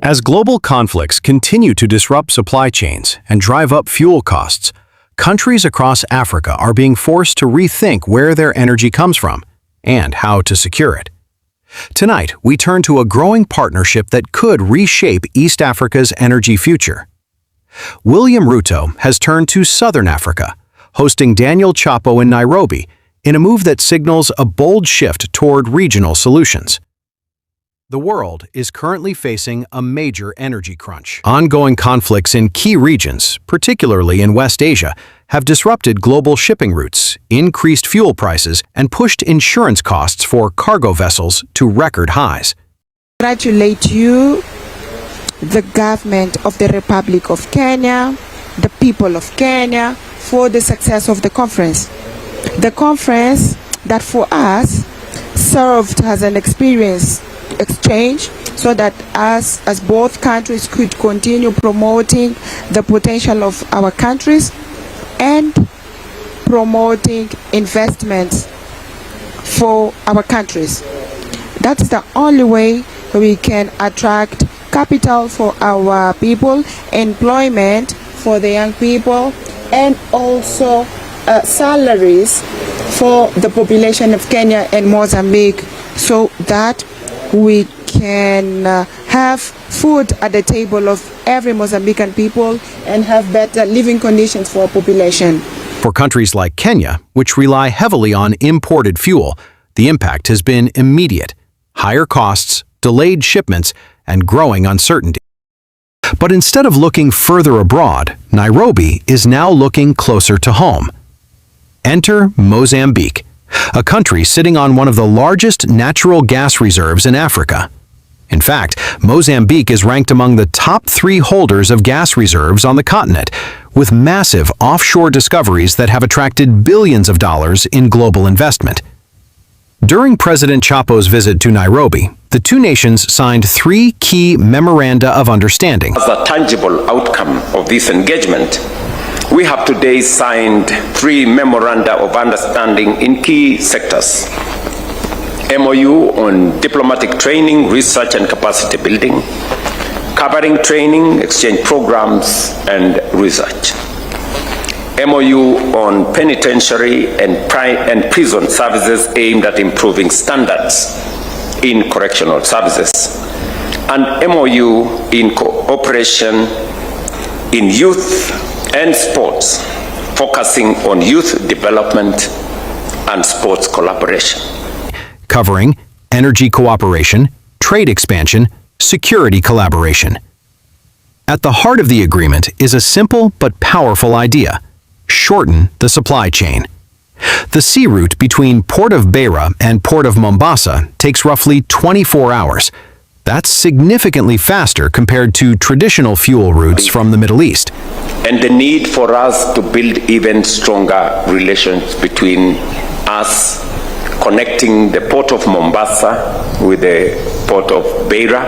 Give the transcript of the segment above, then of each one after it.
As global conflicts continue to disrupt supply chains and drive up fuel costs, countries across Africa are being forced to rethink where their energy comes from and how to secure it. Tonight, we turn to a growing partnership that could reshape East Africa's energy future. William Ruto has turned to Southern Africa, hosting Daniel Chapo in Nairobi, in a move that signals a bold shift toward regional solutions. The world is currently facing a major energy crunch. Ongoing conflicts in key regions, particularly in West Asia, have disrupted global shipping routes, increased fuel prices, and pushed insurance costs for cargo vessels to record highs. Congratulate you, the government of the Republic of Kenya, the people of Kenya, for the success of the conference. The conference that for us served as an experience exchange so that us as both countries could continue promoting the potential of our countries and promoting investments for our countries. That's the only way we can attract capital for our people, employment for the young people, and also salaries for the population of Kenya and Mozambique, so that we can have food at the table of every Mozambican people and have better living conditions for our population. For countries like Kenya, which rely heavily on imported fuel, the impact has been immediate: higher costs, delayed shipments, and growing uncertainty. But instead of looking further abroad, Nairobi is now looking closer to home. Enter Mozambique, a country sitting on one of the largest natural gas reserves in Africa. In fact, Mozambique is ranked among the top 3 holders of gas reserves on the continent, with massive offshore discoveries that have attracted billions of dollars in global investment. During President Chapo's visit to Nairobi, the two nations signed 3 key memoranda of understanding. As a tangible outcome of this engagement, we have today signed 3 memoranda of understanding in key sectors: MOU on diplomatic training, research and capacity building, covering training, exchange programs and research; MOU on penitentiary and prison services aimed at improving standards in correctional services; and MOU in cooperation in youth and sports, focusing on youth development and sports collaboration. Covering energy cooperation, trade expansion, security collaboration. At the heart of the agreement is a simple but powerful idea: shorten the supply chain. The sea route between Port of Beira and Port of Mombasa takes roughly 24 hours. That's significantly faster compared to traditional fuel routes from the Middle East. And the need for us to build even stronger relations between us, connecting the Port of Mombasa with the Port of Beira,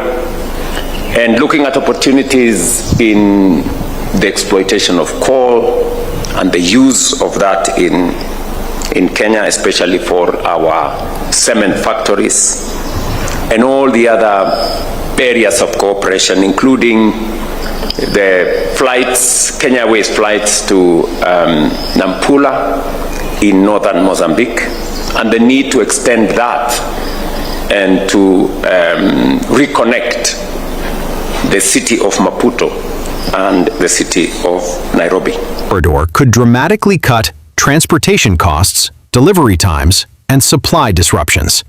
and looking at opportunities in the exploitation of coal and the use of that in Kenya, especially for our cement factories, and all the other areas of cooperation, including the flights, Kenya Airways flights to Nampula in northern Mozambique, and the need to extend that and to reconnect the city of Maputo and the city of Nairobi. Corridor could dramatically cut transportation costs, delivery times, and supply disruptions.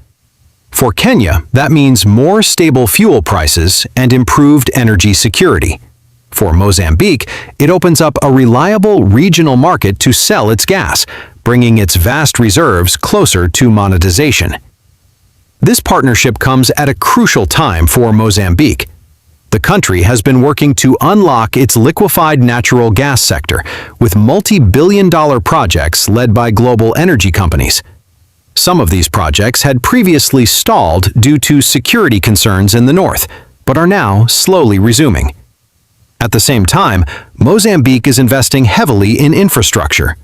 For Kenya, that means more stable fuel prices and improved energy security. For Mozambique, it opens up a reliable regional market to sell its gas, bringing its vast reserves closer to monetization. This partnership comes at a crucial time for Mozambique. The country has been working to unlock its liquefied natural gas sector with multi-billion-dollar projects led by global energy companies. Some of these projects had previously stalled due to security concerns in the north, but are now slowly resuming. At the same time, Mozambique is investing heavily in infrastructure,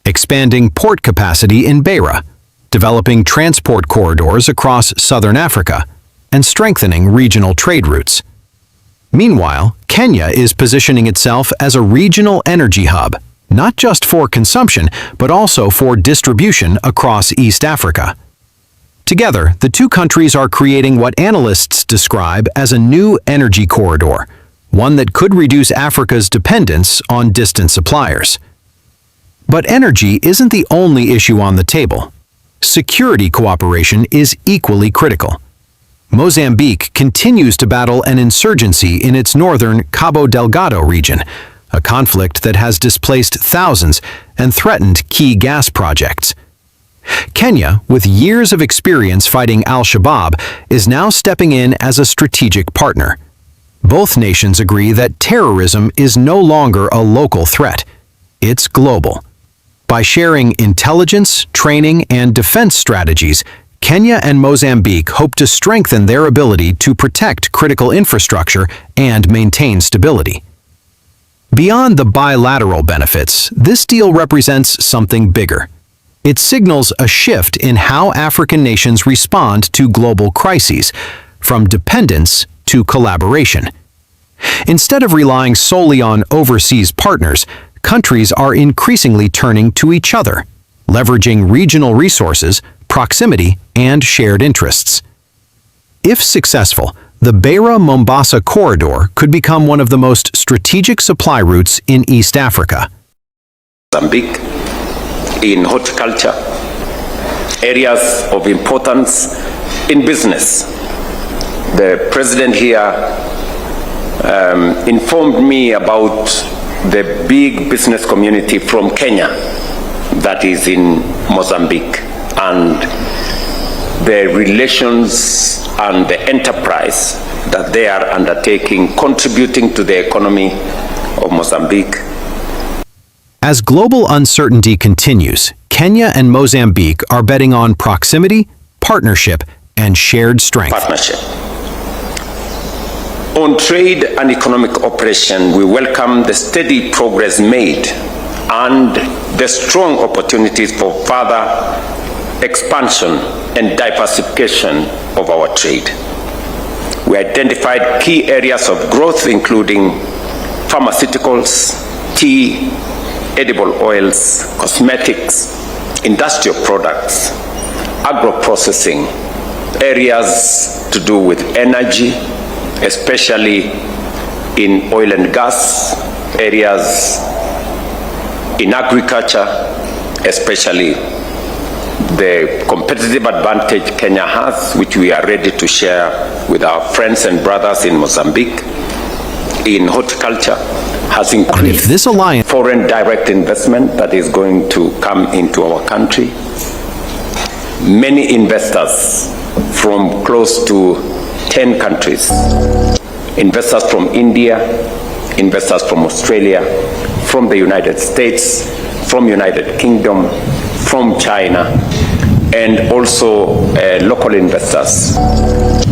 expanding port capacity in Beira, developing transport corridors across southern Africa, and strengthening regional trade routes. Meanwhile, Kenya is positioning itself as a regional energy hub, not just for consumption, but also for distribution across East Africa. Together, the two countries are creating what analysts describe as a new energy corridor, one that could reduce Africa's dependence on distant suppliers. But energy isn't the only issue on the table. Security cooperation is equally critical. Mozambique continues to battle an insurgency in its northern Cabo Delgado region, a conflict that has displaced thousands and threatened key gas projects. Kenya, with years of experience fighting al-Shabaab, is now stepping in as a strategic partner. Both nations agree that terrorism is no longer a local threat. It's global. By sharing intelligence, training, and defense strategies, Kenya and Mozambique hope to strengthen their ability to protect critical infrastructure and maintain stability. Beyond the bilateral benefits, this deal represents something bigger. It signals a shift in how African nations respond to global crises, from dependence to collaboration. Instead of relying solely on overseas partners, countries are increasingly turning to each other, leveraging regional resources, proximity, and shared interests. If successful, the Beira-Mombasa corridor could become one of the most strategic supply routes in East Africa. Mozambique, in horticulture, areas of importance in business. The president here informed me about the big business community from Kenya that is in Mozambique, and the relations and the enterprise that they are undertaking, contributing to the economy of Mozambique. As global uncertainty continues, Kenya and Mozambique are betting on proximity, partnership, and shared strength. Partnership. On trade and economic cooperation, we welcome the steady progress made and the strong opportunities for further expansion and diversification of our trade. We identified key areas of growth, including pharmaceuticals, tea, edible oils, cosmetics, industrial products, agro-processing, areas to do with energy, especially in oil and gas, areas in agriculture, especially the competitive advantage Kenya has, which we are ready to share with our friends and brothers in Mozambique, in horticulture, has increased. If this alliance Foreign direct investment that is going to come into our country. Many investors from close to 10 countries, investors from India, investors from Australia, from the United States, from United Kingdom, from China, and also local investors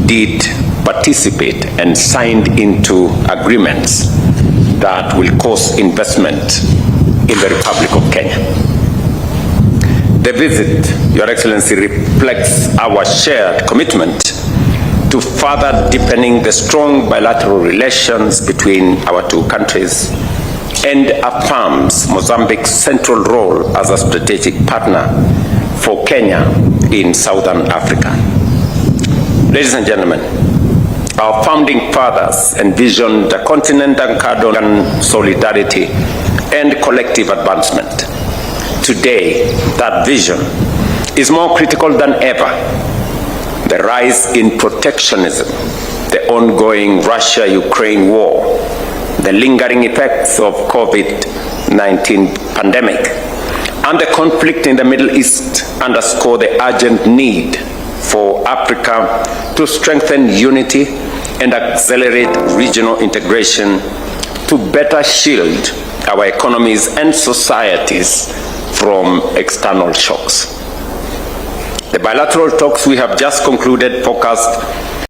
did participate and signed into agreements that will cause investment in the Republic of Kenya. The visit, Your Excellency, reflects our shared commitment to further deepening the strong bilateral relations between our two countries and affirms Mozambique's central role as a strategic partner for Kenya in Southern Africa. Ladies and gentlemen, our founding fathers envisioned a continent anchored on solidarity and collective advancement. Today, that vision is more critical than ever. The rise in protectionism, the ongoing Russia-Ukraine war, the lingering effects of COVID-19 pandemic, and the conflict in the Middle East underscore the urgent need for Africa to strengthen unity and accelerate regional integration to better shield our economies and societies from external shocks. The bilateral talks we have just concluded focused